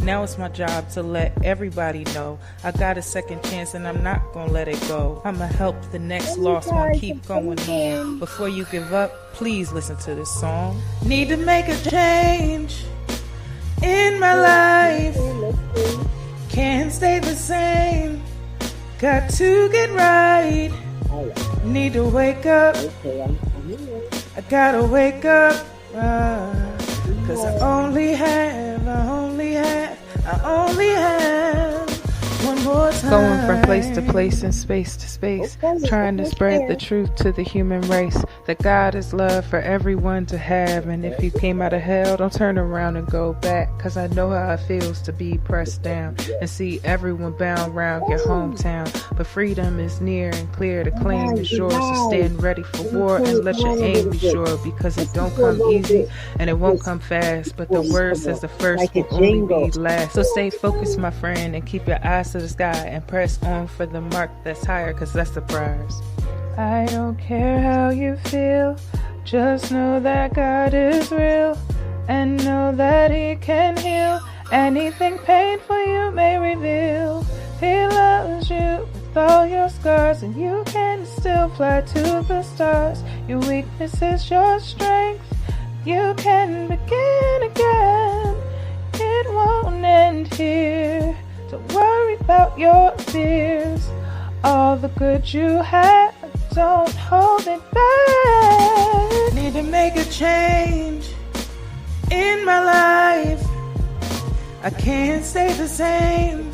Now it's my job to let everybody know I got a second chance and I'm not gonna let it go. I'ma help the next lost one keep going on. Before you give up, please listen to this song. Need to make a change in my life. Can't stay the same. Got to get right. Need to wake up. I gotta wake up. Cause I only have one more time. Going from place to place and space to space, trying to spread the truth to the human race, that God is love for everyone to have. And if you came out of hell, don't turn around and go back, cause I know how it feels to be pressed down and see everyone bound round your hometown. But freedom is near and clear, the claim is yours, so stand ready for war and let your aim be sure, because it don't come easy and it won't come fast, but the word says the first will only be last. So stay focused, my friend, and keep your eyes to the sky and press on for the mark that's higher, cause that's the prize. I don't care how you feel, just know that God is real, and know that He can heal anything painful you may reveal. He loves you with all your scars, and you can still fly to the stars. Your weakness is your strength, you can begin again. It won't end here, don't worry about your fears. All the good you have, don't hold it back. Need to make a change in my life. I can't stay the same.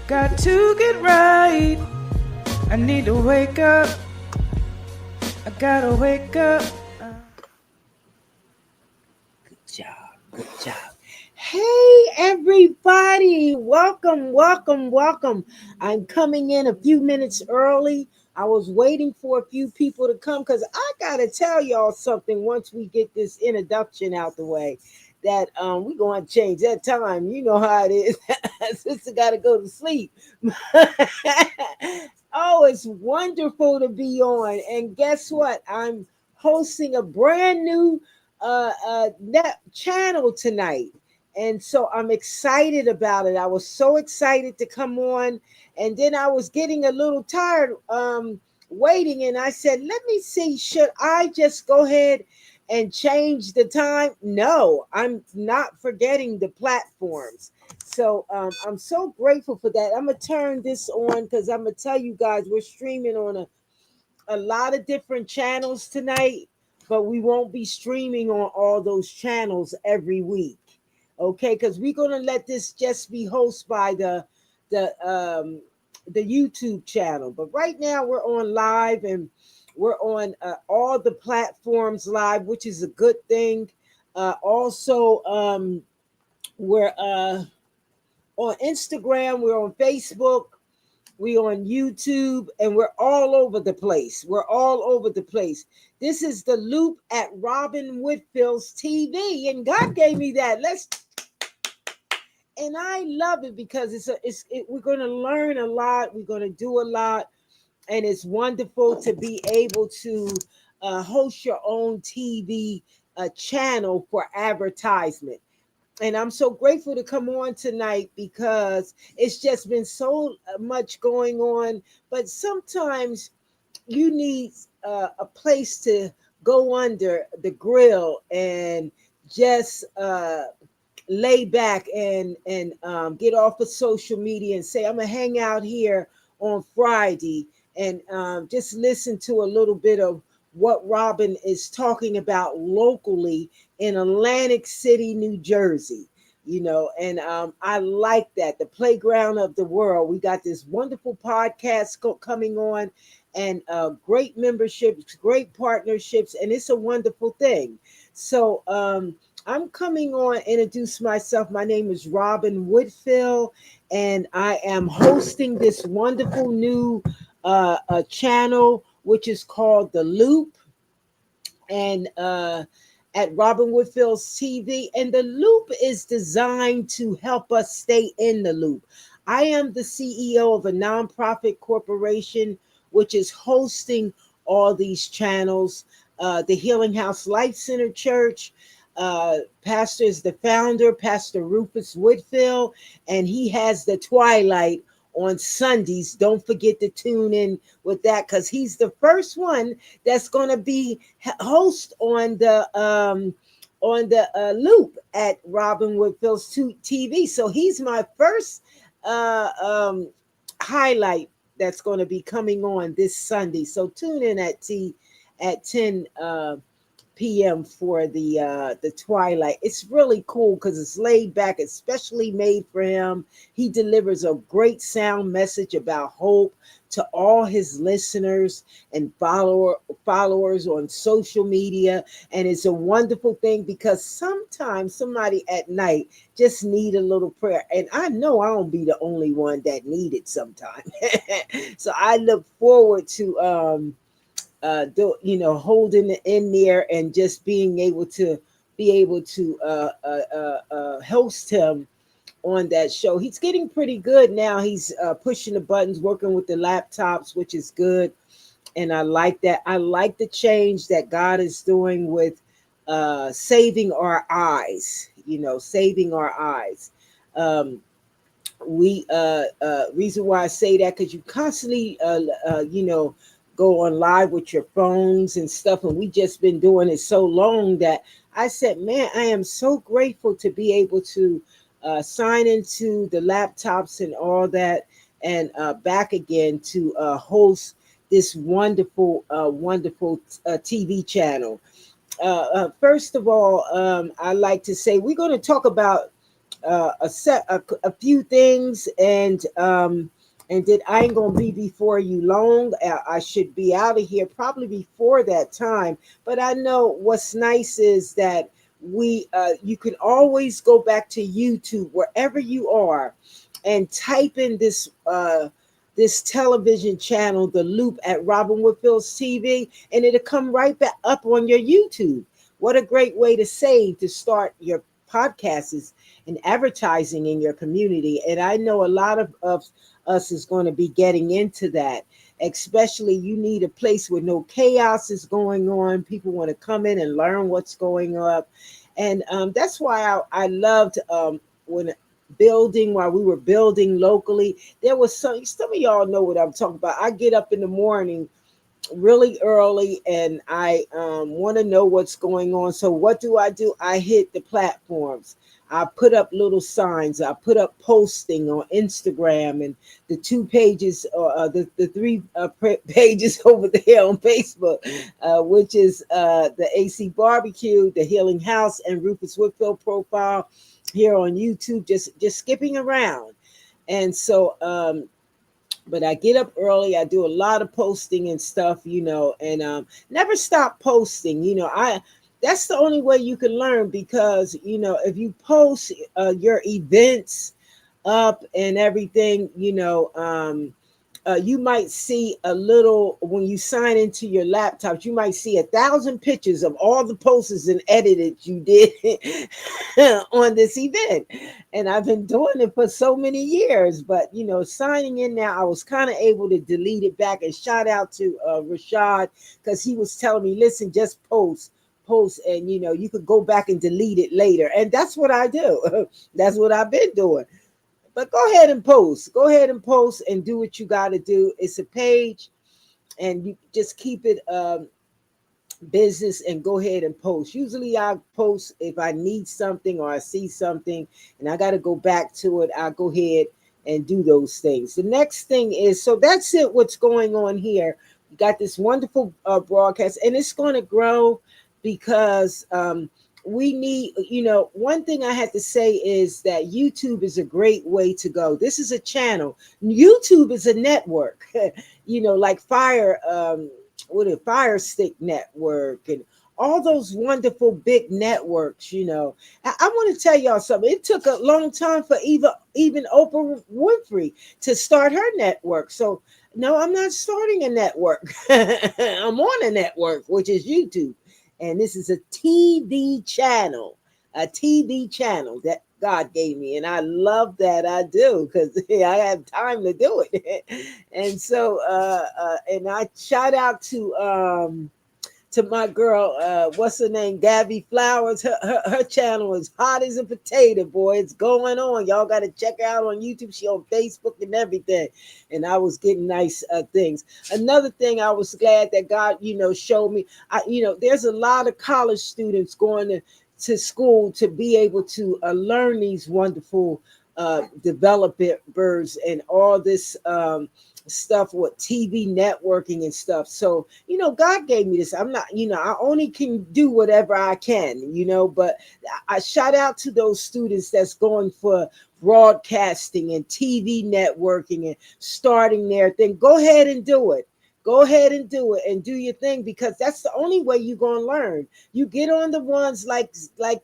Got to get right. I need to wake up. I gotta wake up. Good job. Hey, everybody. Welcome. I'm coming in a few minutes early. I was waiting for a few people to come because I got to tell y'all something once we get this introduction out the way, that we're going to change that time. You know how it is. Sister got to go to sleep. Oh, it's wonderful to be on. And guess what? I'm hosting a brand new net channel tonight. And so I'm excited about it. I was so excited to come on. And then I was getting a little tired waiting. And I said, let me see, should I just go ahead and change the time? No, I'm not forgetting the platforms. So I'm so grateful for that. I'm going to turn this on because I'm going to tell you guys we're streaming on a lot of different channels tonight, but we won't be streaming on all those channels every week. Okay, because we're gonna let this just be hosted by the YouTube channel. But right now we're on live and we're on all the platforms live, which is a good thing. Also, we're on Instagram, we're on Facebook, we're on YouTube, and we're all over the place. This is the Loop at Robin Whitfield's TV, and God gave me that. And I love it because we're going to learn a lot. We're going to do a lot. And it's wonderful to be able to host your own TV channel for advertisement. And I'm so grateful to come on tonight because it's just been so much going on. But sometimes you need a place to go under the grill and just lay back and get off of social media and say, I'm gonna hang out here on Friday and just listen to a little bit of what Robin is talking about locally in Atlantic City, New Jersey. And I like that. The playground of the world. We got this wonderful podcast coming on, and great memberships, great partnerships, and it's a wonderful thing. So I'm coming on, introduce myself. My name is Robin Whitfield, and I am hosting this wonderful new channel, which is called The Loop, and at Robin Whitfield's TV. And The Loop is designed to help us stay in the loop. I am the CEO of a nonprofit corporation, which is hosting all these channels, the Healing House Life Center Church, Pastor is the founder, Pastor Rufus Whitfield, and he has the Twilight on Sundays. Don't forget to tune in with that because he's the first one that's going to be host on the loop at Robin Whitfield's TV. So he's my first uh, um, highlight that's going to be coming on this Sunday. So tune in at 10 p.m. for the Twilight. It's really cool because it's laid back, especially made for him. He delivers a great sound message about hope to all his listeners and followers on social media. And it's a wonderful thing because sometimes somebody at night just need a little prayer. And I know I don't be the only one that need it sometimes. So I look forward to holding it in there and just being able to host him on that show. He's getting pretty good now. He's pushing the buttons, working with the laptops, which is good, and I like that. I like the change that God is doing with saving our eyes. Saving our eyes. We Reason why I say that because you constantly go on live with your phones and stuff, and we just been doing it so long that I said, man, I am so grateful to be able to sign into the laptops and all that, and back again to host this wonderful TV channel. First of all, I like to say we're going to talk about a few things, and that I ain't gonna be before you long. I should be out of here probably before that time. But I know what's nice is that you can always go back to YouTube wherever you are, and type in this television channel, The Loop at Robin Whitfield's TV, and it'll come right back up on your YouTube. What a great way to save to start your podcasts and advertising in your community. And I know a lot of us is going to be getting into that. Especially, you need a place where no chaos is going on. People want to come in and learn what's going on, and that's why I loved when while we were building locally. There was some of y'all know what I'm talking about. I get up in the morning really early, and I want to know what's going on. So what do? I hit the platforms. I put up little signs. I put up posting on Instagram and the two pages, or the three pages over there on Facebook, which is the AC Barbecue, the Healing House, and Rufus Whitfield profile here on YouTube. Just skipping around, and so but I get up early. I do a lot of posting and stuff, and never stop posting. I That's the only way you can learn, because if you post your events up and everything, you might see a little when you sign into your laptops. You might see 1,000 pictures of all the posters and edited you did on this event. And I've been doing it for so many years, but signing in now, I was kind of able to delete it back. And shout out to Rashad, because he was telling me, listen, just post, and you could go back and delete it later. And that's what I do. That's what I've been doing. But go ahead and post. Go ahead and post and do what you got to do. It's a page, and you just keep it business and go ahead and post. Usually I post if I need something or I see something and I got to go back to it. I'll go ahead and do those things. The next thing is, so that's it, what's going on here. We got this wonderful broadcast, and it's going to grow because we need, one thing I had to say is that YouTube is a great way to go. This is a channel. YouTube is a network, like with a Fire Stick Network and all those wonderful big networks. I want to tell y'all something. It took a long time for even Oprah Winfrey to start her network. So no, I'm not starting a network. I'm on a network, which is YouTube. And this is a TV channel that God gave me. And I love that. I do, because I have time to do it. And so, and I shout out to to my girl, what's her name, Gabby Flowers. Her channel is hot as a potato, boy. It's going on. Y'all got to check her out on YouTube. She on Facebook and everything. And I was getting nice things. Another thing, I was glad that God, showed me. There's a lot of college students going to school to be able to learn these wonderful developers and all this stuff with TV networking and stuff. So, God gave me this. I'm not, I only can do whatever I can, but I shout out to those students that's going for broadcasting and TV networking and starting their thing. Go ahead and do it. Go ahead and do it and do your thing, because that's the only way you're going to learn. You get on the ones like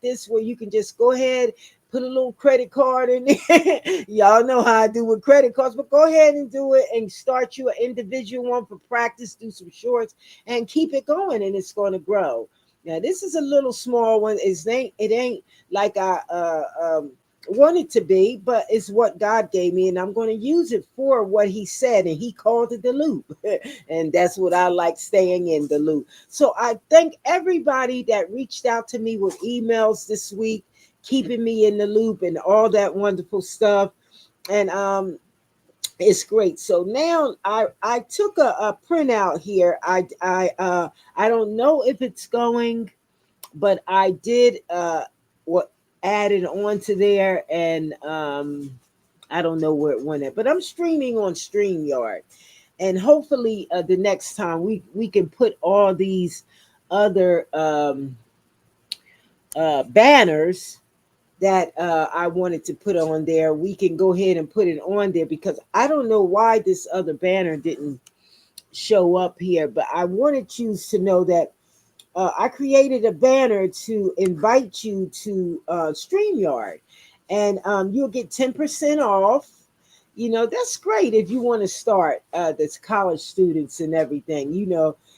this where you can just go ahead, put a little credit card in there. Y'all know how I do with credit cards, but go ahead and do it and start you an individual one for practice, do some shorts and keep it going, and it's going to grow. Now, this is a little small one. It ain't like I want it to be, but it's what God gave me, and I'm going to use it for what He said, and He called it the loop. And that's what I like, staying in the loop. So I thank everybody that reached out to me with emails this week, keeping me in the loop and all that wonderful stuff. And it's great. So now I took a printout here. I don't know if it's going, but I did what added onto there, and I don't know where it went at, but I'm streaming on StreamYard, and hopefully the next time we can put all these other banners that I wanted to put on there. We can go ahead and put it on there, because I don't know why this other banner didn't show up here, but I wanted you to know that I created a banner to invite you to StreamYard, and you'll get 10% off. That's great if you want to start. That's college students and everything.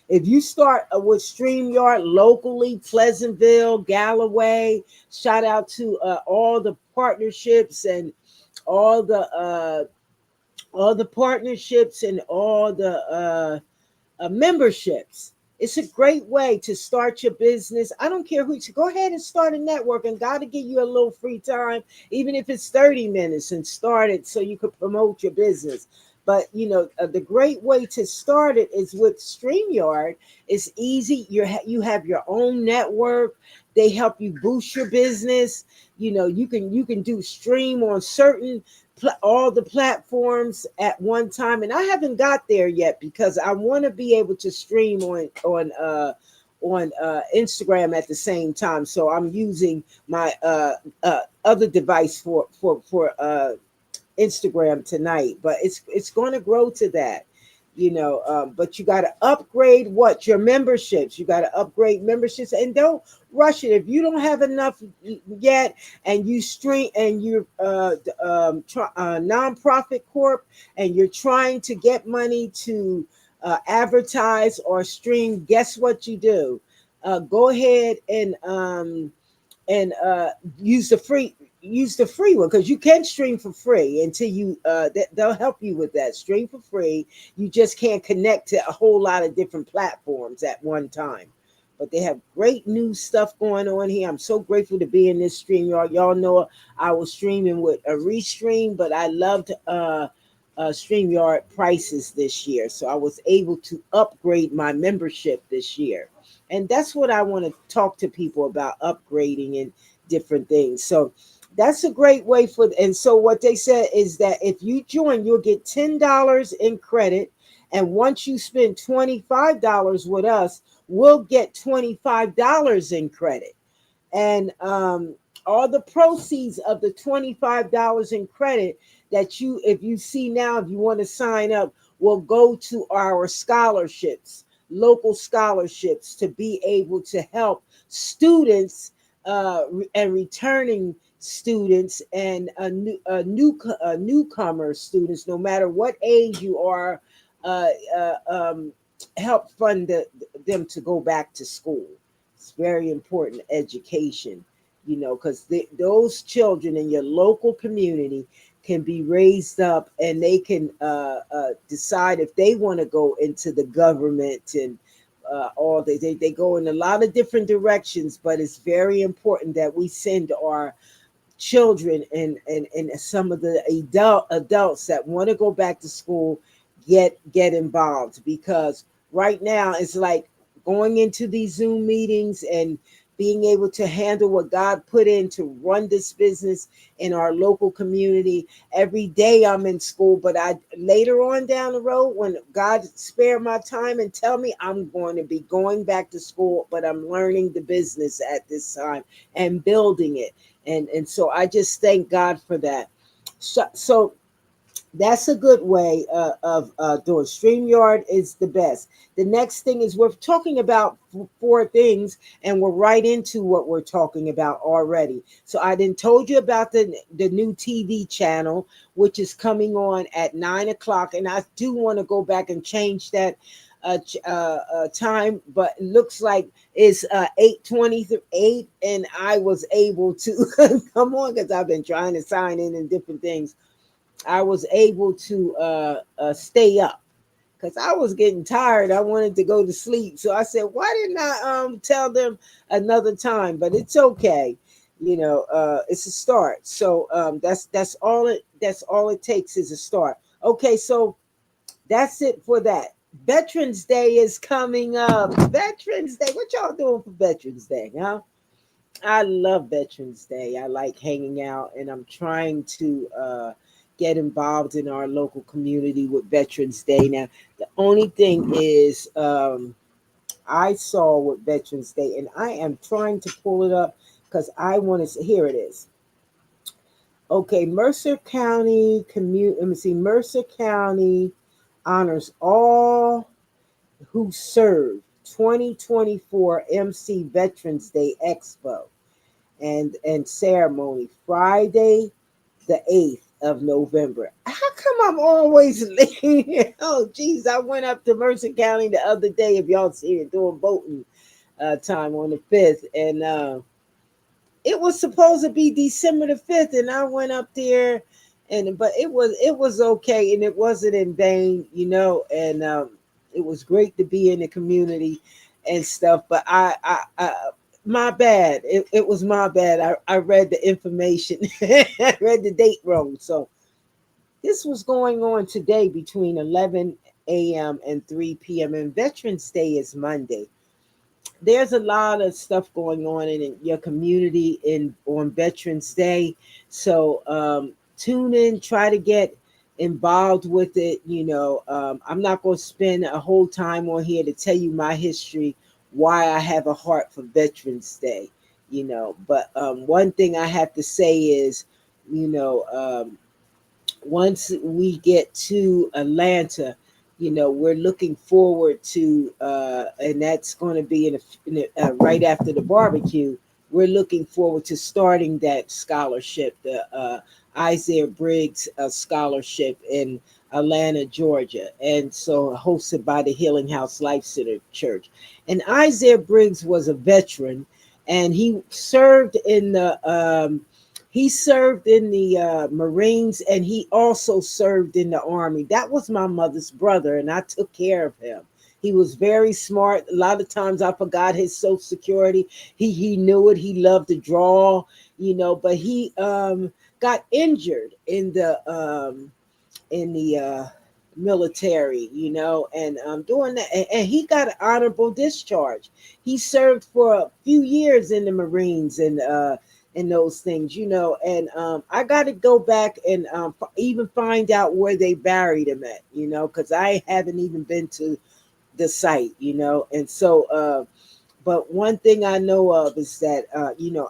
If you start with StreamYard locally, Pleasantville, Galloway, shout out to all the partnerships and all the uh, all the partnerships and all the memberships. It's a great way to start your business. I don't care who. Go ahead and start a network, and God will give you a little free time, even if it's 30 minutes, and start it so you could promote your business. But the great way to start it is with StreamYard. It's easy. You have your own network. They help you boost your business. You can do stream on certain all the platforms at one time, and I haven't got there yet, because I want to be able to stream on Instagram at the same time. So I'm using my other device for Instagram tonight, but it's going to grow to that. But you got to upgrade your memberships. You got to upgrade memberships, and don't rush it. If you don't have enough yet, and you stream, and you're nonprofit corp, and you're trying to get money to advertise or stream, guess what you do? Go ahead and use the free one, because you can stream for free until they'll help you with that. Stream for free. You just can't connect to a whole lot of different platforms at one time, but they have great new stuff going on here. I'm so grateful to be in this stream. Y'all know I was streaming with a Restream, but I loved StreamYard prices this year, so I was able to upgrade my membership this year. And that's what I want to talk to people about, upgrading and different things. So that's a great way and so what they said is that if you join, you'll get $10 in credit. And once you spend $25 with us, we'll get $25 in credit. And all the proceeds of the $25 in credit that if you see now, if you want to sign up, will go to our scholarships, local scholarships, to be able to help students and returning students and newcomer students, no matter what age you are, uh, uh, um, help fund them to go back to school. It's very important, education, because those children in your local community can be raised up, and they can decide if they want to go into the government and all they go in a lot of different directions, but it's very important that we send our children and some of the adults that want to go back to school get involved, because right now it's like going into these Zoom meetings and being able to handle what God put in to run this business in our local community. Every day I'm in school, but I later on down the road, when God spare my time and tell me, I'm going to be going back to school, but I'm learning the business at this time and building it. And so I just thank God for that. So that's a good way of doing. StreamYard is the best. The next thing is we're talking about four things, and we're right into what we're talking about already. So I didn't told you about the new TV channel, which is coming on at 9 o'clock, and I do want to go back and change that time, but it looks like it's 8:20 through 8, and I was able to come on because I've been trying to sign in and different things. I was able to stay up because I was getting tired. I wanted to go to sleep. So I said, why didn't I tell them another time? But it's okay. It's a start. So that's all it takes is a start. Okay, so that's it for that. Veterans Day is coming up. Veterans Day. What y'all doing for Veterans Day, huh? I love Veterans Day. I like hanging out, and I'm trying to get involved in our local community with Veterans Day. Now, the only thing is, I saw with Veterans Day, and I am trying to pull it up because I want to. Here it is. Okay, Mercer County commute. Let me see. Mercer County honors all who served 2024 MC Veterans Day Expo and ceremony Friday the 8th of November. How come I'm always late? Oh geez, I went up to Mercer County the other day, if y'all see it, doing voting time on the 5th, and it was supposed to be December the 5th, and I went up there, and but it was okay, and it wasn't in vain, and it was great to be in the community and stuff. But I my bad. It was my bad. I read the information. I read the date wrong. So this was going on today between 11 a.m. and 3 p.m. And Veterans Day is Monday. There's a lot of stuff going on in your community in on Veterans Day. So tune in, try to get involved with it. I'm not going to spend a whole time on here to tell you my history, why I have a heart for Veterans Day. But one thing I have to say is, you know, once we get to Atlanta, we're looking forward to, and that's going to be right after the barbecue. We're looking forward to starting that scholarship, the Isaiah Briggs scholarship in Atlanta, Georgia, and so hosted by the Healing House Life Center Church. And Isaiah Briggs was a veteran, and he served in the Marines, and he also served in the Army. That was my mother's brother, and I took care of him. He was very smart. A lot of times I forgot his social security. He knew it. He loved to draw, but he got injured in the military, and doing that, and he got an honorable discharge. He served for a few years in the Marines and those things, and I got to go back and even find out where they buried him at, because I haven't even been to the site, and so but one thing I know of is that,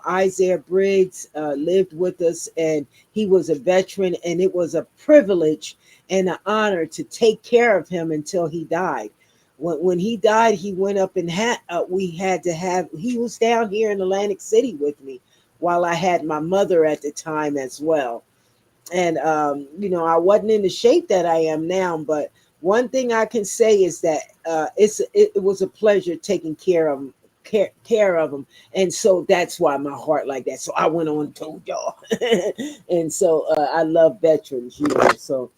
Isaiah Briggs lived with us, and he was a veteran, and it was a privilege and an honor to take care of him until he died. When he died, he went up and he was down here in Atlantic City with me while I had my mother at the time as well. And I wasn't in the shape that I am now, but one thing I can say is that it was a pleasure taking care of him, and so that's why my heart like that. So I went on and told y'all, and so I love veterans, So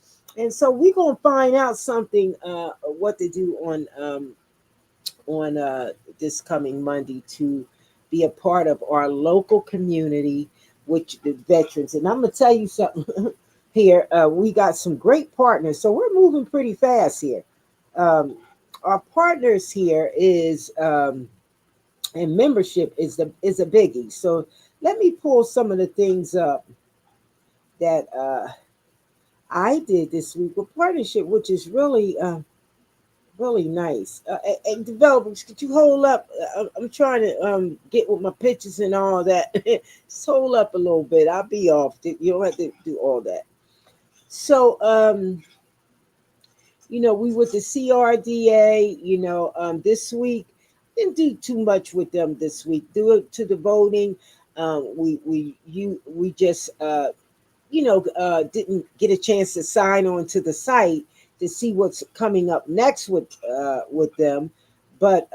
we're gonna find out something what to do on this coming Monday to be a part of our local community, which the veterans. And I'm gonna tell you something here. We got some great partners, so we're moving pretty fast here. Um, our partners here is and membership is a biggie. So let me pull some of the things up that I did this week with partnership, which is really nice. And developers, could you hold up? I'm trying to get with my pictures and all that. Just hold up a little bit. I'll be off. You don't have to do all that. So, we with the CRDA. This week didn't do too much with them this week. Do it to the voting. We just didn't get a chance to sign on to the site to see what's coming up next with them, but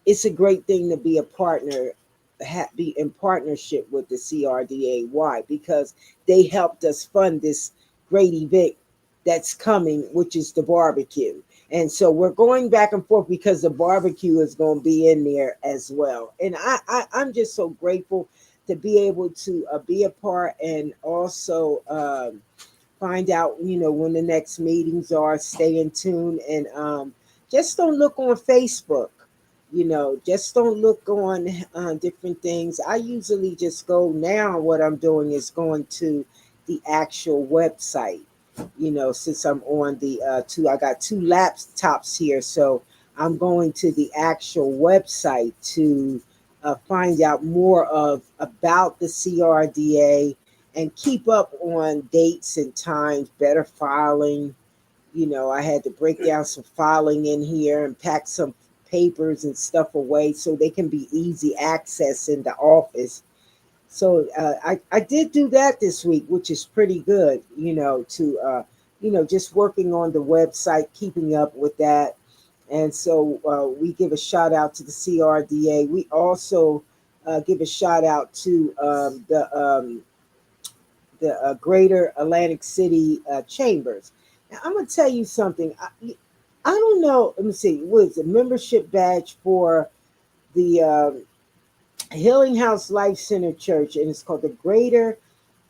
it's a great thing to be a partner, be in partnership with the CRDA. Why? Because they helped us fund this great event that's coming, which is the barbecue. And so we're going back and forth because the barbecue is going to be in there as well. And I'm just so grateful to be able to be a part and also find out, when the next meetings are. Stay in tune and just don't look on Facebook. Just don't look on different things. I usually just go now. What I'm doing is going to the actual website. Since I'm on the I got two laptops here, so I'm going to the actual website to find out more about the CRDA and keep up on dates and times, better filing. I had to break down some filing in here and pack some papers and stuff away so they can be easy access in the office. So I did do that this week, which is pretty good, to, just working on the website, keeping up with that. And so we give a shout out to the CRDA. We also give a shout out to the Greater Atlantic City Chambers. Now, I'm going to tell you something. I don't know. Let me see. What is the membership badge for the Healing House Life Center Church? And it's called the Greater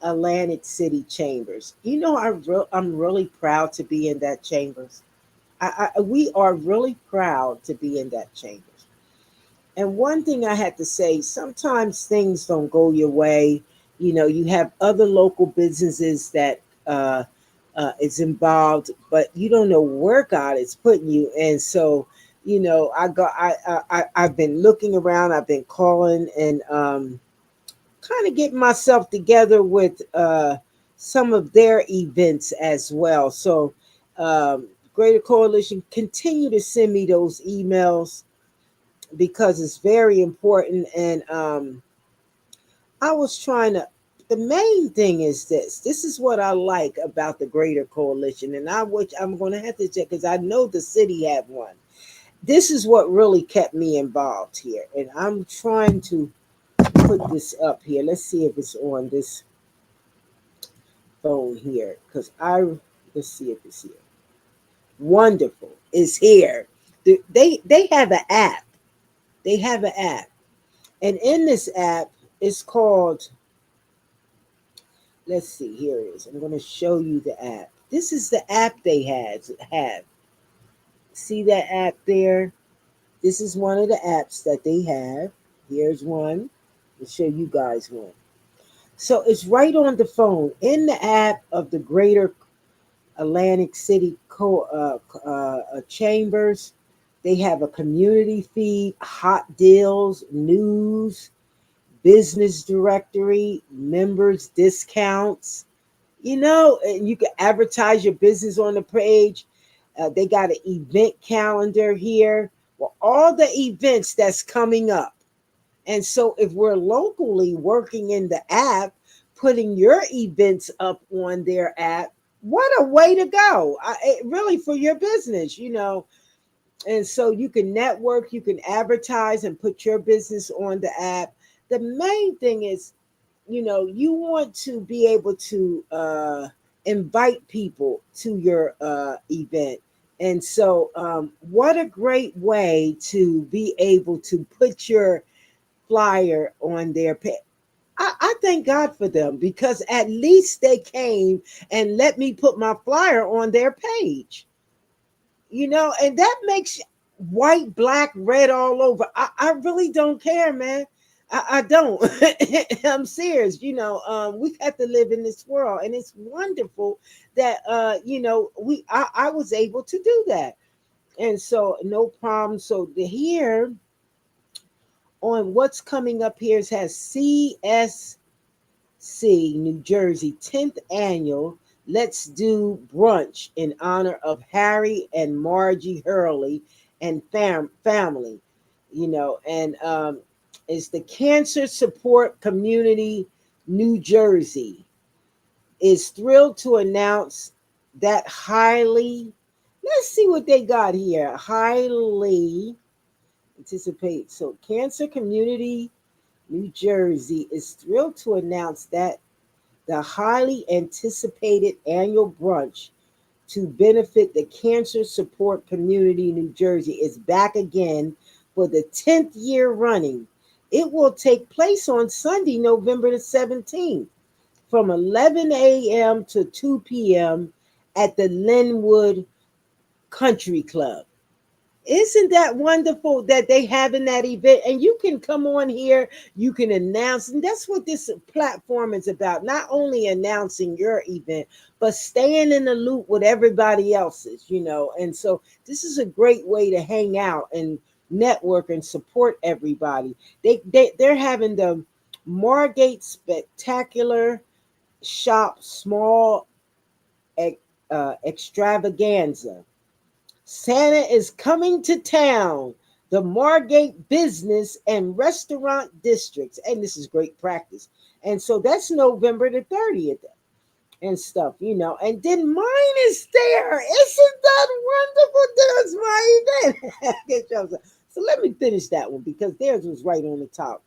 Atlantic City Chambers. I'm really proud to be in that chambers. We are really proud to be in that chambers. And one thing I had to say, sometimes things don't go your way. You have other local businesses that is involved, but you don't know where God is putting you. And so, I've been looking around. I've been calling and kind of getting myself together with some of their events as well. So, Greater Coalition, continue to send me those emails because it's very important. And I was trying to. The main thing is this. This is what I like about the Greater Coalition, and which I'm going to have to check because I know the city had one. This is what really kept me involved here, and I'm trying to put this up here. Let's see if it's on this phone here, because let's see if it's here. Wonderful, it's here. They have an app. They have an app, and in this app, it's called. Let's see. Here it is. I'm going to show you the app. This is the app they have. See that app there? This is one of the apps that they have. Here's one. I'll show you guys one. So it's right on the phone in the app of the Greater Atlantic City Chambers. They have a community feed, hot deals, news, business directory, members discounts. And you can advertise your business on the page. They got an event calendar here. Well, all the events that's coming up. And so if we're locally working in the app, putting your events up on their app, what a way to go. Really for your business. And so you can network, you can advertise and put your business on the app. The main thing is, you want to be able to invite people to your event. And so, what a great way to be able to put your flyer on their page. I thank God for them because at least they came and let me put my flyer on their page, and that makes white, black, red all over. I really don't care, man. I don't. I'm serious. We have to live in this world, and it's wonderful that I was able to do that, and so no problem. So the here on what's coming up here has CSC New Jersey 10th annual Let's Do Brunch in honor of Harry and Margie Hurley and family, and it's the Cancer Support Community New Jersey is thrilled to announce that let's see what they got here. Highly anticipate. So Cancer Community New Jersey is thrilled to announce that the highly anticipated annual brunch to benefit the Cancer Support Community New Jersey is back again for the 10th year running. It will take place on Sunday, November the 17th from 11 a.m. to 2 p.m. at the Linwood Country Club. Isn't that wonderful that they having that event and you can come on here, you can announce, and that's what this platform is about. Not only announcing your event, but staying in the loop with everybody else's. And so this is a great way to hang out and network and support everybody. They're having the Margate Spectacular Shop Small Extravaganza. Santa is coming to town, the Margate Business and Restaurant Districts. And this is great practice. And so that's November the 30th and stuff. And then mine is there. Isn't that wonderful? There's my event. So let me finish that one because theirs was right on the top.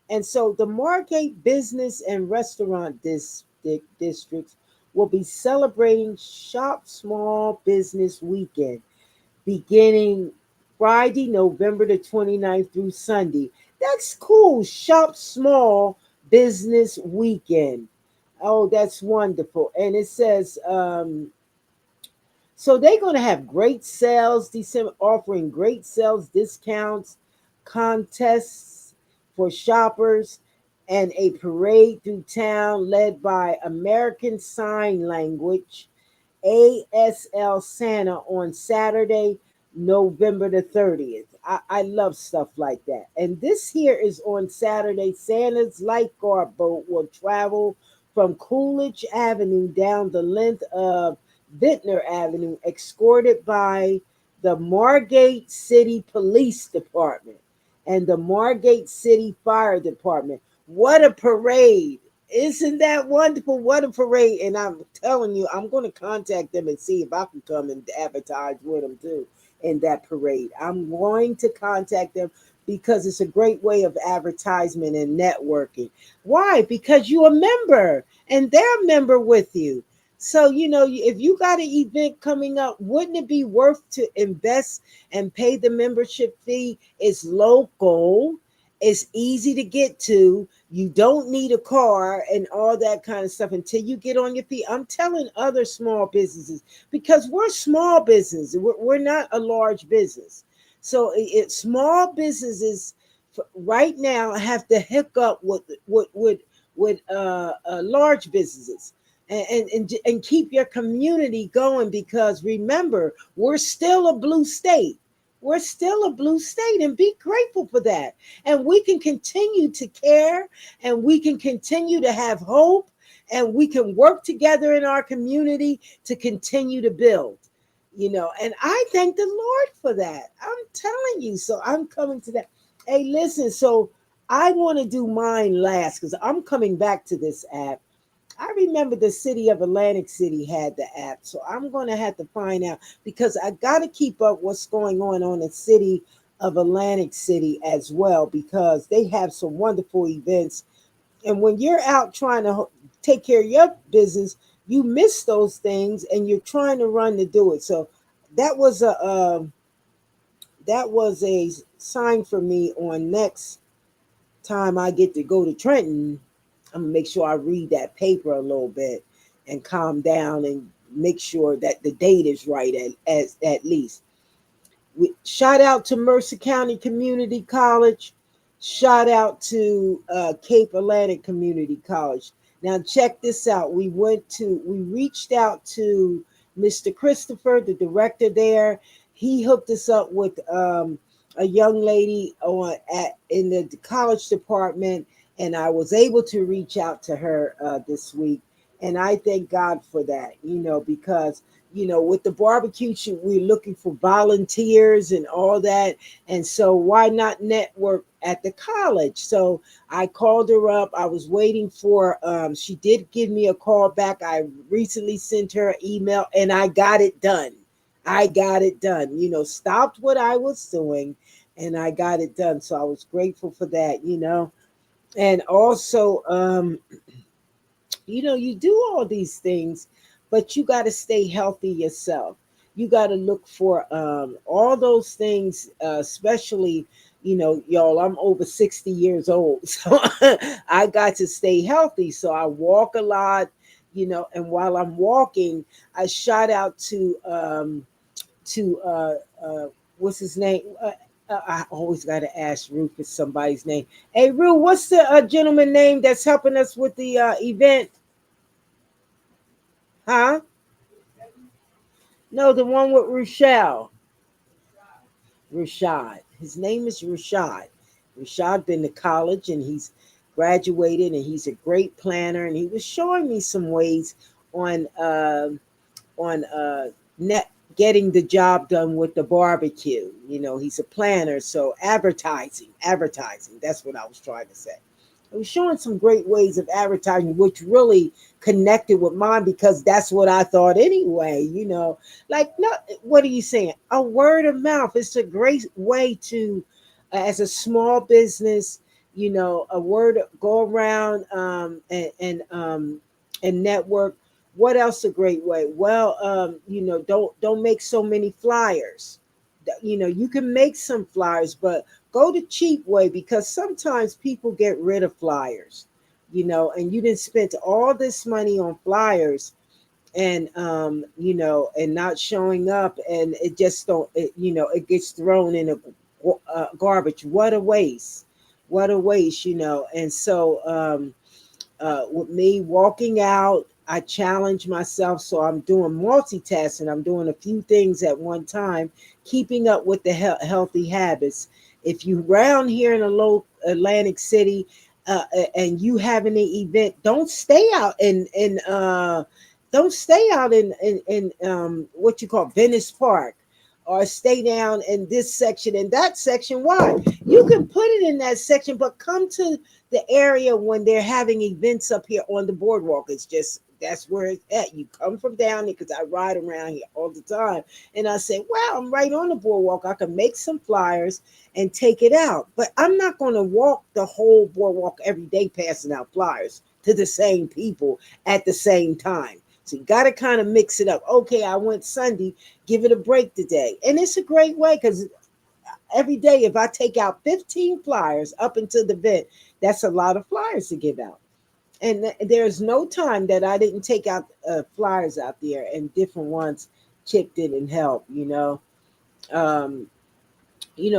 And so the Margate Business and Restaurant Districts will be celebrating Shop Small Business Weekend beginning Friday, November the 29th through Sunday. That's cool. Shop Small Business Weekend. Oh, that's wonderful. And it says, so they're going to have great sales, December, offering great sales discounts, contests for shoppers, and a parade through town led by American Sign Language ASL Santa on Saturday, November the 30th. I love stuff like that. And this here is on Saturday. Santa's lifeguard boat will travel from Coolidge Avenue down the length of Vintner Avenue, escorted by the Margate City Police Department and the Margate City Fire Department. What a parade! Isn't that wonderful? What a parade. And I'm telling you, I'm going to contact them and see if I can come and advertise with them too in that parade. I'm going to contact them because it's a great way of advertisement and networking. Why? Because you're a member and they're a member with you. So, if you got an event coming up, wouldn't it be worth to invest and pay the membership fee? It's local. It's easy to get to. You don't need a car and all that kind of stuff until you get on your feet. I'm telling other small businesses because we're small business. We're not a large business. So small businesses right now have to hook up with large businesses and keep your community going because remember, we're still a blue state. We're still a blue state and be grateful for that. And we can continue to care and we can continue to have hope and we can work together in our community to continue to build. And I thank the Lord for that. I'm telling you. So I'm coming to that. Hey, listen, so I want to do mine last because I'm coming back to this app. I remember the city of Atlantic City had the app, so I'm going to have to find out because I got to keep up what's going on the city of Atlantic City as well because they have some wonderful events. And when you're out trying to take care of your business, you miss those things and you're trying to run to do it. So that was a that was a sign for me on next time I get to go to Trenton. I'm gonna make sure I read that paper a little bit and calm down and make sure that the date is right at least. Shout out to Mercer County Community College. Shout out to Cape Atlantic Community College. Now check this out. We reached out to Mr. Christopher, the director there. He hooked us up with a young lady on at in the college department, and I was able to reach out to her this week. And I thank God for that, because with the barbecue shoot, we're looking for volunteers and all that. And so why not network at the college? So I called her up. I was waiting for, she did give me a call back. I recently sent her an email and I got it done. I got it done, stopped what I was doing and I got it done. So I was grateful for that. And also, you do all these things, but you got to stay healthy yourself. You got to look for all those things, especially, y'all, I'm over 60 years old. So I got to stay healthy. So I walk a lot, and while I'm walking, I shout out to what's his name? I always got to ask Rufus somebody's name. Hey, Ru, what's the gentleman name that's helping us with the event? Huh? No, the one with Rochelle. Rashad. His name is Rashad. Rashad been to college and he's graduated and he's a great planner and he was showing me some ways on net getting the job done with the barbecue. He's a planner, so advertising. That's what I was trying to say. It was showing some great ways of advertising, which really connected with mine because that's what I thought anyway. Like, not what are you saying? A word of mouth. It's a great way to, as a small business, a word go around and network. What else a great way? Well, don't make so many flyers. You can make some flyers, but go the cheap way because sometimes people get rid of flyers, and you didn't spend all this money on flyers and and not showing up and it just don't it gets thrown in a garbage. What a waste. What a waste. And so with me walking out, I challenge myself. So I'm doing multitasking. I'm doing a few things at one time, keeping up with the healthy habits. If you round here in a low Atlantic City and you having an event, don't stay out in what you call Venice Park or stay down in this section and that section. Why? You can put it in that section, but come to the area when they're having events up here on the boardwalk. It's just that's where it's at. You come from down there because I ride around here all the time. And I say, wow, I'm right on the boardwalk. I can make some flyers and take it out. But I'm not going to walk the whole boardwalk every day passing out flyers to the same people at the same time. So you got to kind of mix it up. Okay, I went Sunday, give it a break today. And it's a great way because every day, if I take out 15 flyers up until the event, that's a lot of flyers to give out. And there's no time that I didn't take out flyers out there and different ones chipped in and helped. Um,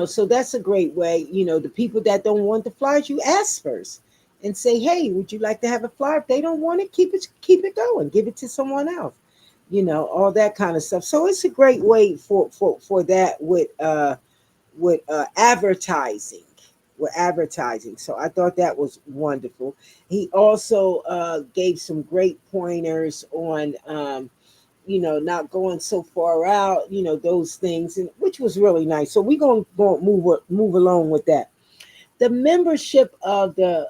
so that's a great way. The people that don't want the flyers, you ask first and say, hey, would you like to have a flyer? If they don't want it, keep it going. Give it to someone else. All that kind of stuff. So it's a great way for that with advertising. With advertising. So I thought that was wonderful. He also gave some great pointers on not going so far out, those things, and which was really nice. So we're gonna go move along with that. The membership of the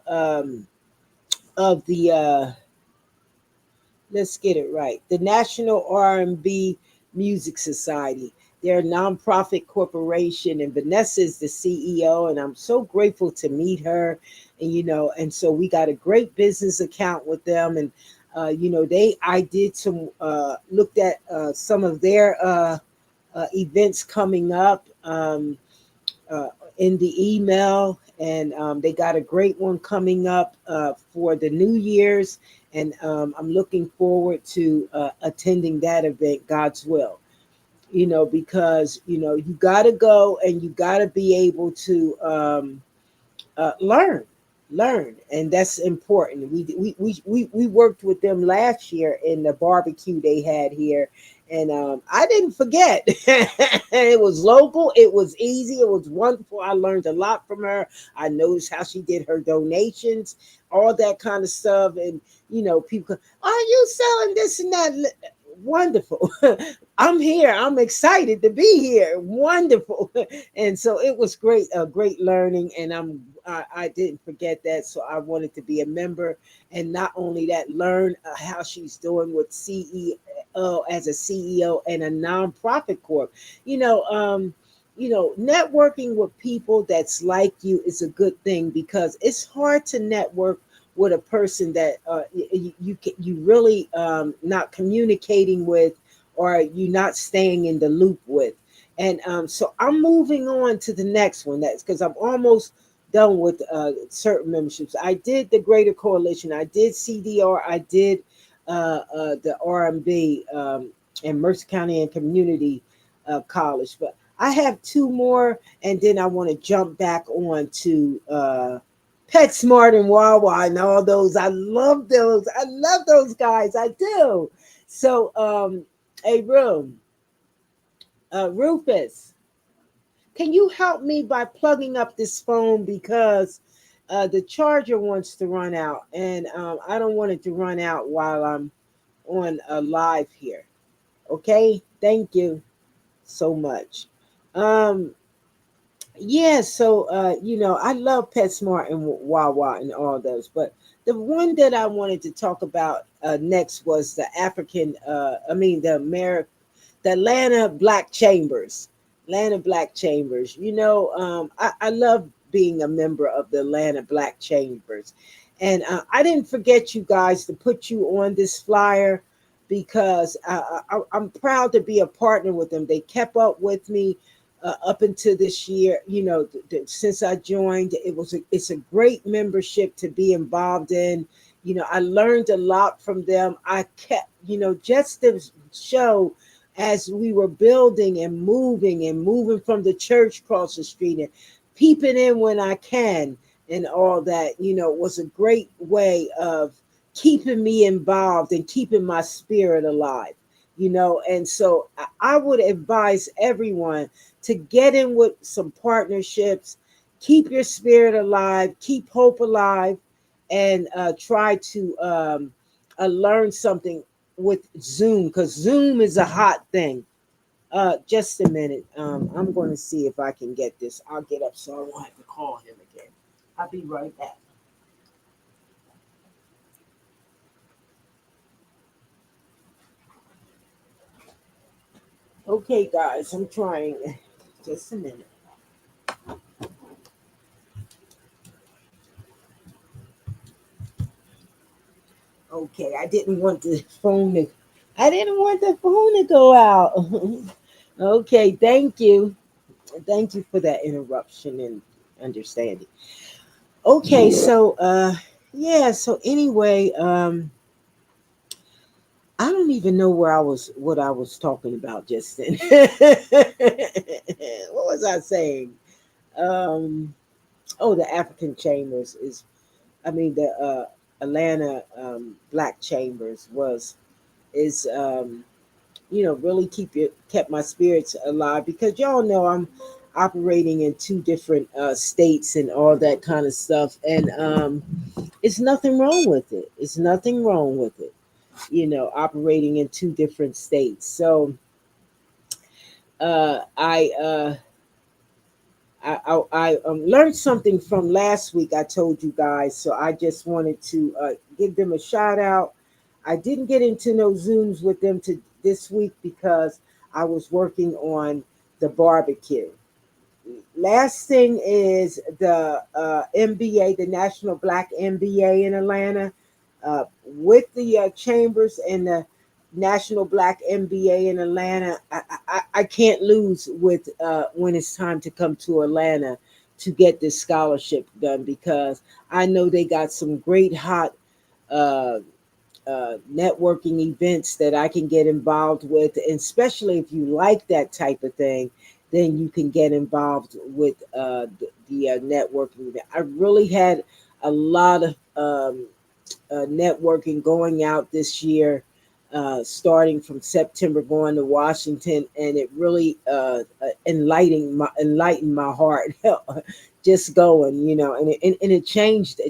let's get it right. The National R&B Music Society. They're a nonprofit corporation, and Vanessa is the CEO, and I'm so grateful to meet her. And so we got a great business account with them, and I did some looked at some of their events coming up uh, in the email, and they got a great one coming up for the New Year's, and I'm looking forward to attending that event. God's will, because you got to go and you got to be able to learn, and that's important. We worked with them last year in the barbecue they had here, and I didn't forget. It was local, it was easy, it was wonderful. I learned a lot from her. I noticed how she did her donations, all that kind of stuff. And people go, are you selling this and that? Wonderful. I'm here, I'm excited to be here. Wonderful. And so it was great, great learning, and I didn't forget that, so I wanted to be a member, and not only that, learn how she's doing with CEO, as a CEO and a nonprofit corp. Networking with people that's like you is a good thing, because it's hard to network with a person that you really not communicating with, or you not staying in the loop with. And so I'm moving on to the next one. That's because I'm almost done with certain memberships. I did the Greater Coalition. I did CDR. I did the RMB, and Mercer County and Community College. But I have two more, and then I want to jump back on to PetSmart and Wawa and all those. I love those. I love those guys. I do. So, hey, Rufus, can you help me by plugging up this phone, because the charger wants to run out, and I don't want it to run out while I'm on live here. Okay, thank you so much. Um, yeah, so I love PetSmart and Wawa and all those, but the one that I wanted to talk about next was the African. I mean, the Atlanta Black Chambers. Atlanta Black Chambers. I love being a member of the Atlanta Black Chambers. And I didn't forget you guys to put you on this flyer, because I'm proud to be a partner with them. They kept up with me up until this year. Since I joined, it's a great membership to be involved in. I learned a lot from them. I kept, just to show, as we were building and moving from the church across the street, and peeping in when I can, and all that, was a great way of keeping me involved and keeping my spirit alive. And so I would advise everyone to get in with some partnerships, keep your spirit alive, keep hope alive, and try to learn something with Zoom, because Zoom is a hot thing. Just a minute. I'm going to see if I can get this. I'll get up so I won't have to call him again. I'll be right back. Okay, guys, I'm trying. Just a minute. Okay, I didn't want the phone to go out. Okay, thank you. Thank you for that interruption and understanding. Okay, so yeah, so anyway, I don't even know what I was talking about just then. What was I saying? Um, oh, the African Chambers is, I mean, the Atlanta Black Chambers was is really kept my spirits alive, because y'all know I'm operating in two different states and all that kind of stuff, and it's nothing wrong with it. It's nothing wrong with it. Operating in two different states. So uh, I uh, I learned something from last week. I told you guys, so I just wanted to give them a shout out. I didn't get into no Zooms with them to this week, because I was working on the barbecue. Last thing is the MBA, the National Black MBA in Atlanta, with the chambers and the National Black MBA in Atlanta. I can't lose with when it's time to come to Atlanta to get this scholarship done, because I know they got some great hot uh, networking events that I can get involved with, and especially if you like that type of thing, then you can get involved with the networking event. I really had a lot of networking going out this year, starting from September, going to Washington, and it really enlightened my heart. Just going, and it changed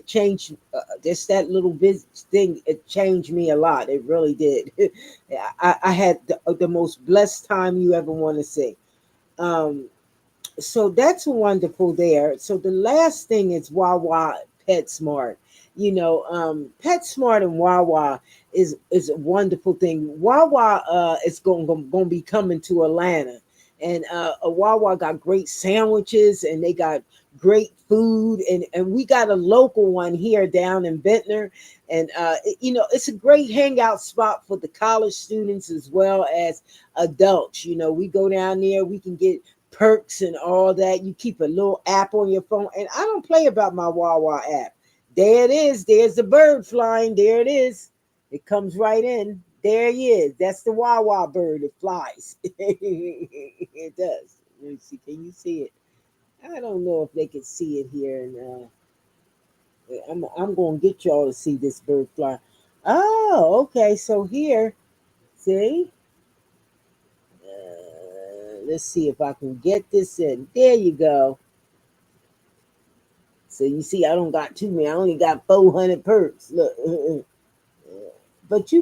just that little business thing. It changed me a lot. It really did. I had the most blessed time you ever want to see. Um, so that's wonderful there. So the last thing is Wawa PetSmart. PetSmart and Wawa is a wonderful thing. Wawa is going to be coming to Atlanta, and Wawa got great sandwiches, and they got great food, and we got a local one here down in Ventnor, and it's a great hangout spot for the college students as well as adults. We go down there, we can get perks and all that. You keep a little app on your phone, and I don't play about my Wawa app. There it is. There's the bird flying. There it is. It comes right in. There he is. That's the Wawa bird. It flies. It does. Let me see. Can you see it? I don't know if they can see it here, and I'm going to get y'all to see this bird fly. Oh, okay. So here, see. Let's see if I can get this in. There you go. So you see, I don't got too many. I only got 400 perks. Look, but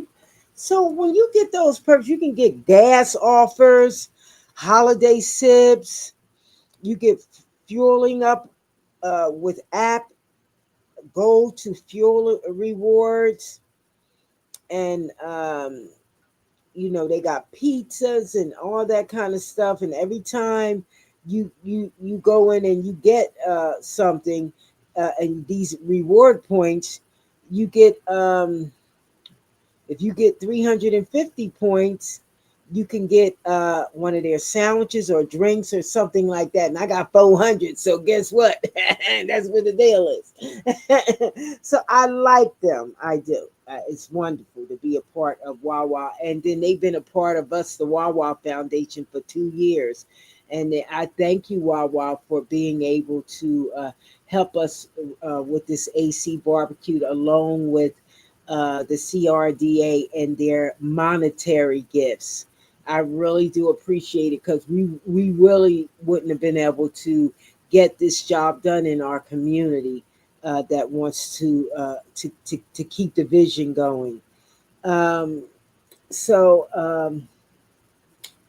so when you get those perks, you can get gas offers, holiday sips. You get fueling up with app, go to fuel rewards, and they got pizzas and all that kind of stuff. And every time you go in and you get something, and these reward points, you get if you get 350 points, you can get one of their sandwiches or drinks or something like that. And I got 400. So guess what? That's what the deal is. So I like them. I do. It's wonderful to be a part of Wawa. And then they've been a part of us, the Wawa Foundation, for 2 years. And I thank you, Wawa, for being able to help us with this AC barbecue, along with the CRDA and their monetary gifts. I really do appreciate it, because we really wouldn't have been able to get this job done in our community that wants to keep the vision going. Um, so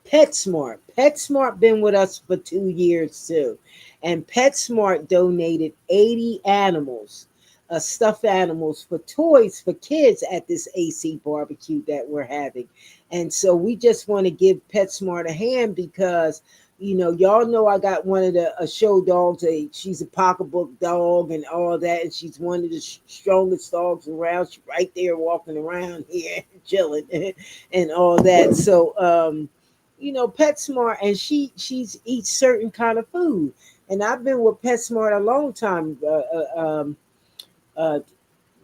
PetSmart. PetSmart been with us for 2 years too. And PetSmart donated 80 animals, stuffed animals for toys for kids at this AC barbecue that we're having. And so we just want to give PetSmart a hand, because y'all know I got one of the show dogs. She's a pocketbook dog and all that, and she's one of the strongest dogs around. She's right there walking around here, chilling, and all that. So PetSmart, and she's eats certain kind of food, and I've been with PetSmart a long time. Uh,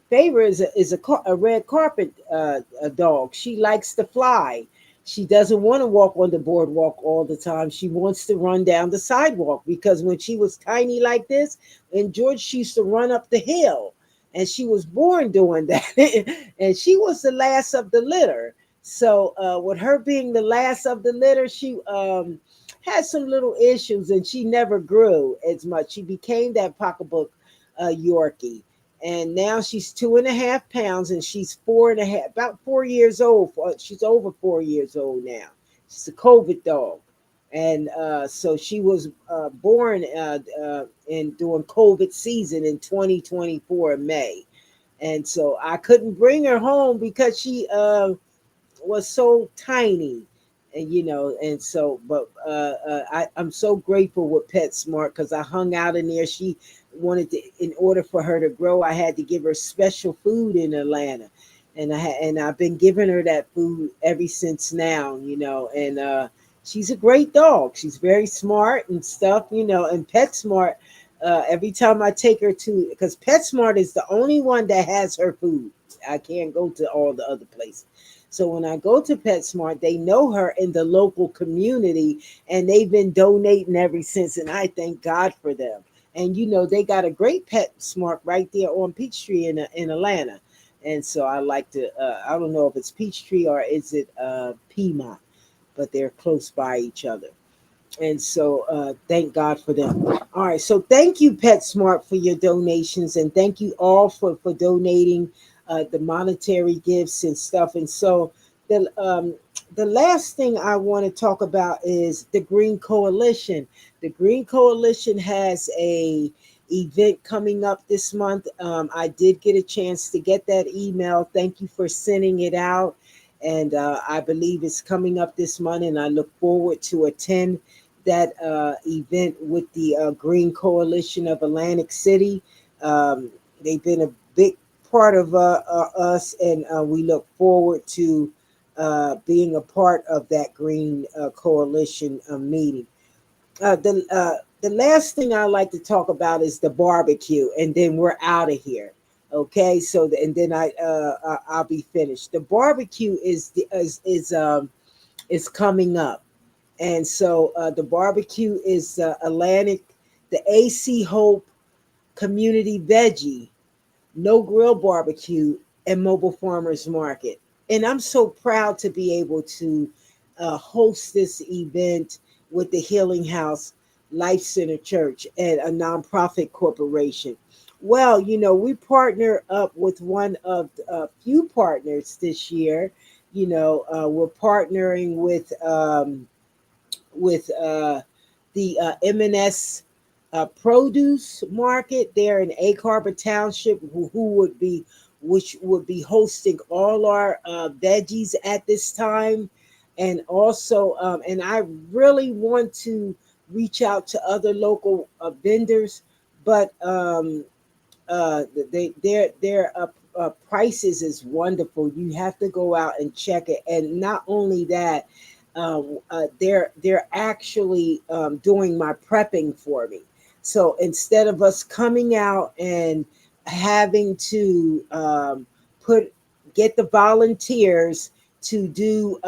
Favor is a red carpet a dog. She likes to fly. She doesn't want to walk on the boardwalk all the time. She wants to run down the sidewalk, because when she was tiny like this, and George, she used to run up the hill, and she was born doing that. And she was the last of the litter. So with her being the last of the litter, she had some little issues, and she never grew as much. She became that pocketbook Yorkie, and now she's 2.5 pounds, and she's 4.5, about 4 years old. She's over 4 years old now. She's a COVID dog, and so she was born in during COVID season in 2024 in May, and so I couldn't bring her home because she was so tiny. And and so, but I'm so grateful with PetSmart, because I hung out in there. In order for her to grow, I had to give her special food in Atlanta. and I've been giving her that food ever since now, and she's a great dog. She's very smart and stuff, and PetSmart. Every time I take her to, because PetSmart is the only one that has her food. I can't go to all the other places. So when I go to PetSmart, they know her in the local community, and they've been donating ever since. And I thank God for them. And they got a great PetSmart right there on Peachtree in Atlanta. And so I like to. I don't know if it's Peachtree or is it Piedmont, but they're close by each other. And so thank God for them. All right, so thank you, PetSmart, for your donations, and thank you all for donating the monetary gifts and stuff. And so the last thing I want to talk about is the Green Coalition. The Green Coalition has a event coming up this month. I did get a chance to get that email. Thank you for sending it out. And I believe it's coming up this month, and I look forward to attend that event with the Green Coalition of Atlantic City. They've been a big part of us, and we look forward to being a part of that Green Coalition meeting. The last thing I like to talk about is the barbecue, and then we're out of here. Okay, so and then I'll be finished. The barbecue is coming up, and so the barbecue is Atlantic, the AC Hope Community Veggie No Grill Barbecue and Mobile Farmers Market. And I'm so proud to be able to host this event with the Healing House Life Center Church and a nonprofit corporation. Well, we partner up with one of a few partners this year. We're partnering with the M&S produce market there in Egg Harbor Township, which would be hosting all our veggies at this time, and also, and I really want to reach out to other local vendors, but their prices is wonderful. You have to go out and check it, and not only that, they're actually doing my prepping for me. So instead of us coming out and having to put get the volunteers to do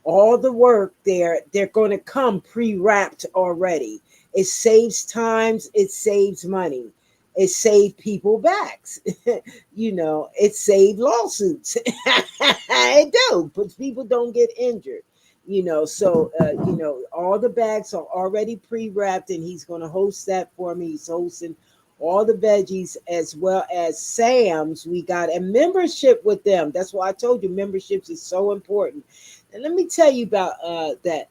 all the work, they're going to come pre-wrapped already. It saves times, it saves money, it saved people backs. It saved lawsuits. It do, but people don't get injured. So all the bags are already pre-wrapped, and he's going to host that for me. He's hosting all the veggies as well as Sam's. We got a membership with them. That's why I told you memberships is so important. And let me tell you about that.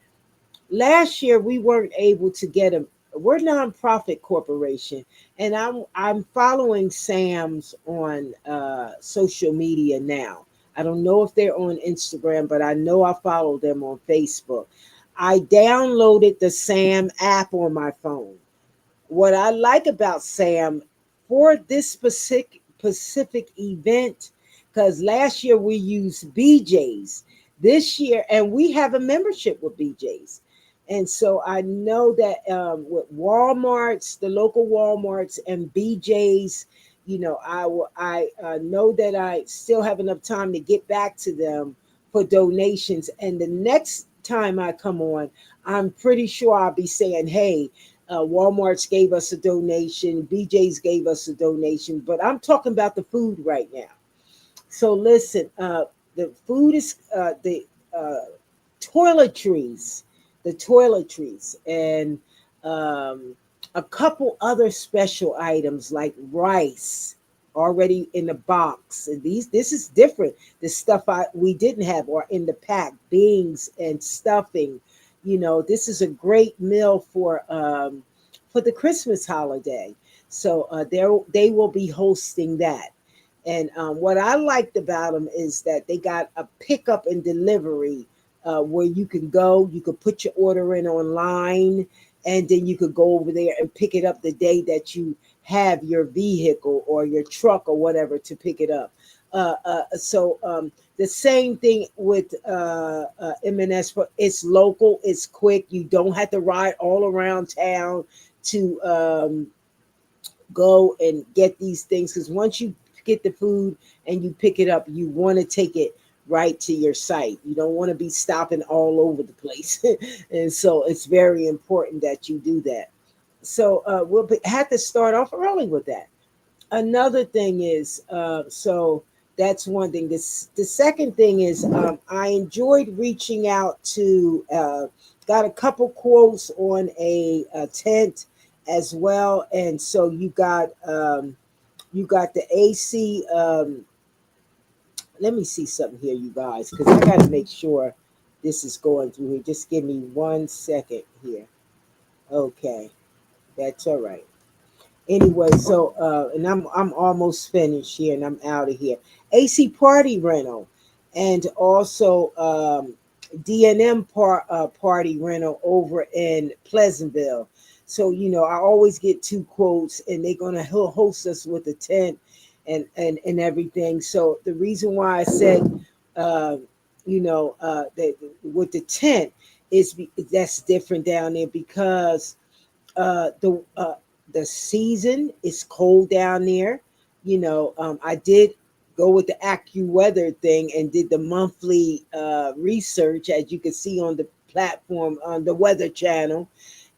Last year we weren't able to get a. We're a nonprofit corporation, and I'm following Sam's on social media now. I don't know if they're on Instagram, but I know I follow them on Facebook. I downloaded the Sam app on my phone. What I like about Sam for this specific event, because last year we used BJ's, this year, and we have a membership with BJ's. And so I know that with Walmart's, the local Walmart's and BJ's, I know that I still have enough time to get back to them for donations. And the next time I come on, I'm pretty sure I'll be saying, hey, Walmart's gave us a donation, BJ's gave us a donation, but I'm talking about the food right now. So listen, the food is uh, toiletries, the toiletries, and um, a couple other special items like rice already in the box. And this is different. The stuff we didn't have or in the pack, beans and stuffing. This is a great meal for the Christmas holiday. So they will be hosting that. And what I liked about them is that they got a pickup and delivery where you can go, you could put your order in online, and then you could go over there and pick it up the day that you have your vehicle or your truck or whatever to pick it up. The same thing with M&S. It's local, it's quick. You don't have to ride all around town to go and get these things, because once you get the food and you pick it up, you want to take it right to your site. You don't want to be stopping all over the place. And so it's very important that you do that. So have to start off early with that. Another thing is, so that's one thing. The second thing is, I enjoyed reaching out to, got a couple quotes on a tent as well. And so you got the AC. Let me see something here, you guys, because I got to make sure this is going through here. Just give me 1 second here. Okay, that's all right. Anyway, so and I'm almost finished here, and I'm out of here. AC Party Rental, and also D&M Party Rental over in Pleasantville. So I always get two quotes, and they're gonna host us with a tent and everything. So the reason why I said that with the tent is that's different down there, because uh, the uh, the season is cold down there. I did go with the AccuWeather thing and did the monthly research, as you can see on the platform on the Weather Channel.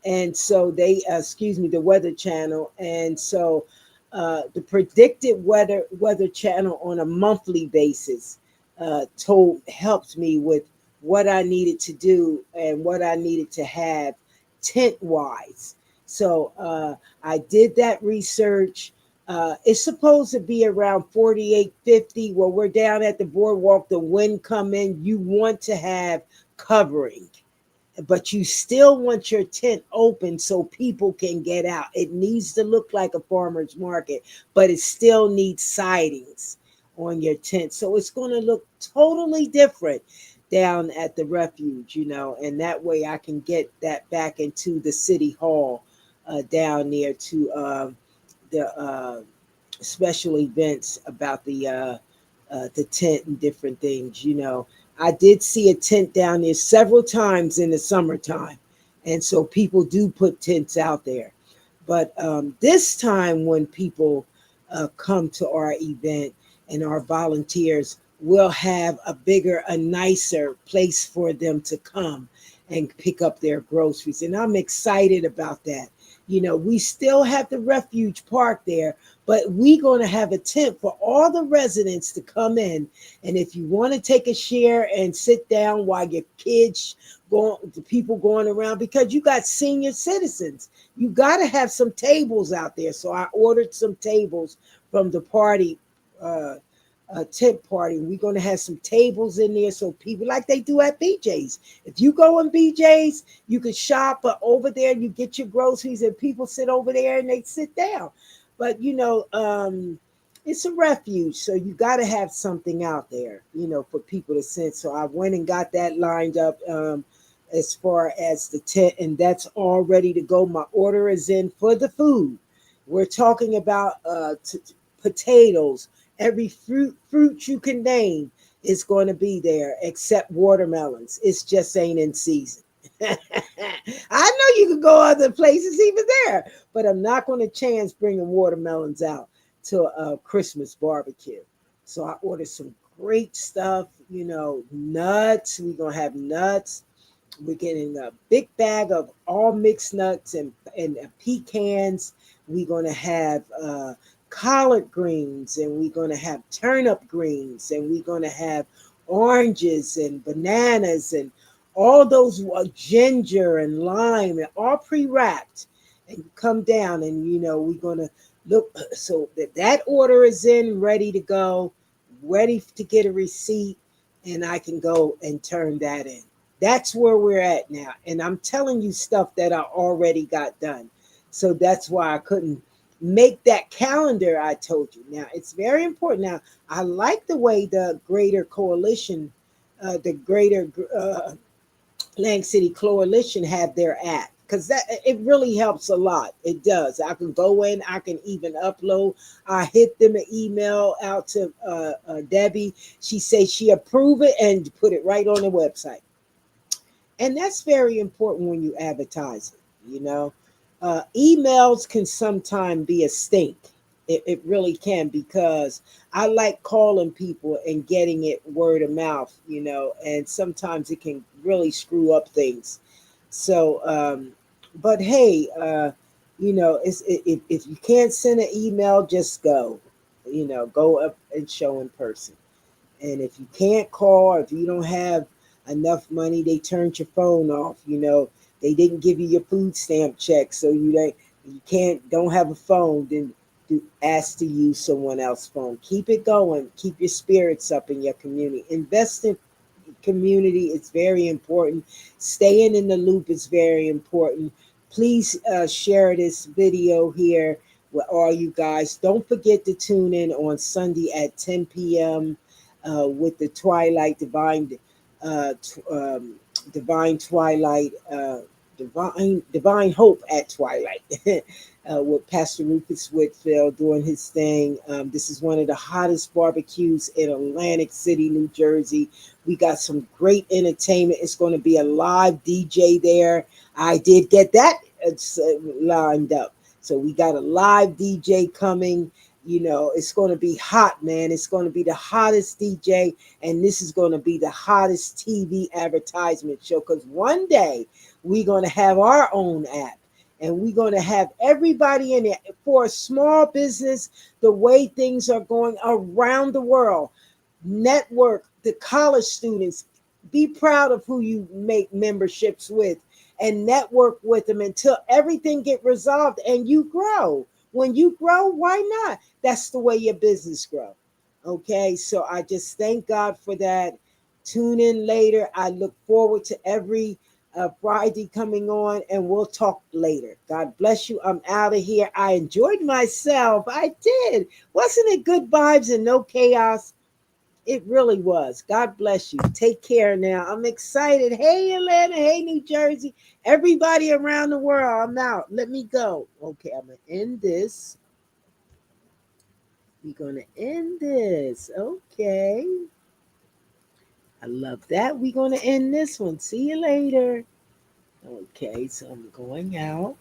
And so excuse me, the Weather Channel. And so the predicted Weather Channel on a monthly basis helped me with what I needed to do and what I needed to have tent wise. So I did that research. It's supposed to be around 4850. Well, we're down at the boardwalk, the wind come in, you want to have covering, but you still want your tent open so people can get out. It needs to look like a farmer's market, but it still needs sidings on your tent. So it's going to look totally different down at the refuge, and that way I can get that back into the city hall down there to the special events about the tent and different things. I did see a tent down there several times in the summertime, and so people do put tents out there. But this time, when people come to our event and our volunteers, we'll have a nicer place for them to come and pick up their groceries. And I'm excited about that. We still have the refuge park there, but we're going to have a tent for all the residents to come in. And if you want to take a share and sit down while your kids the people going around, because you got senior citizens, you got to have some tables out there. So I ordered some tables from the party. Tent party. We're going to have some tables in there so people, like they do at BJ's. If you go in BJ's, you can shop over there, you get your groceries, and people sit over there and they sit down. But it's a refuge, so you got to have something out there, for people to sit. So I went and got that lined up as far as the tent, and that's all ready to go. My order is in for the food. We're talking about potatoes. Every fruit you can name is going to be there, except watermelons. It's just ain't in season. I know you can go other places even there, but I'm not going to chance bringing watermelons out to a Christmas barbecue. So I ordered some great stuff, nuts. We're going to have nuts. We're getting a big bag of all mixed nuts and pecans. We're going to have collard greens, and we're going to have turnip greens, and we're going to have oranges and bananas and all those ginger and lime, and all pre-wrapped, and come down. And we're going to look so that order is in, ready to go, ready to get a receipt, and I can go and turn that in. That's where we're at now, and I'm telling you stuff that I already got done. So that's why I couldn't make that calendar I told you. Now, it's very important. Now, I like the way the Greater Coalition, the Greater Lang City Coalition have their app, because that it really helps a lot. It does. I can go in, I can even upload. I hit them an email out to Debbie. She says she approve it and put it right on the website. And that's very important when you advertise it. Emails can sometimes be a stink. It really can, because I like calling people and getting it word of mouth, and sometimes it can really screw up things. So, but hey, if you can't send an email, just go, go up and show in person. And if you can't call, if you don't have enough money, they turned your phone off. They didn't give you your food stamp check, so you don't have a phone. Then ask to use someone else's phone. Keep it going. Keep your spirits up in your community. Invest in community. It's very important. Staying in the loop is very important. Please share this video here with all you guys. Don't forget to tune in on Sunday at 10 p.m. With the Twilight uh, t- um, Divine Twilight, Divine Hope at Twilight. With Pastor Rufus Whitfield doing his thing. This is one of the hottest barbecues in Atlantic City, New Jersey. We got some great entertainment. It's going to be a live DJ there. I did get that lined up. So we got a live DJ coming. It's going to be hot, man. It's going to be the hottest DJ, and this is going to be the hottest TV advertisement show, because one day we're going to have our own app, and we're going to have everybody in it for a small business. The way things are going around the world, network the college students. Be proud of who you make memberships with, and network with them until everything get resolved and you grow. When you grow, why not? That's the way your business grow. Okay, so I just thank God for that. Tune in later. I look forward to every Friday coming on, and we'll talk later. God bless you. I'm out of here. I enjoyed myself. I did. Wasn't it good vibes and no chaos? It really was. God bless you. Take care now. I'm excited. Hey, Atlanta. Hey, New Jersey. Everybody around the world. I'm out. Let me go. Okay, I'm going to end this. We're going to end this. Okay. I love that. We're going to end this one. See you later. Okay, so I'm going out.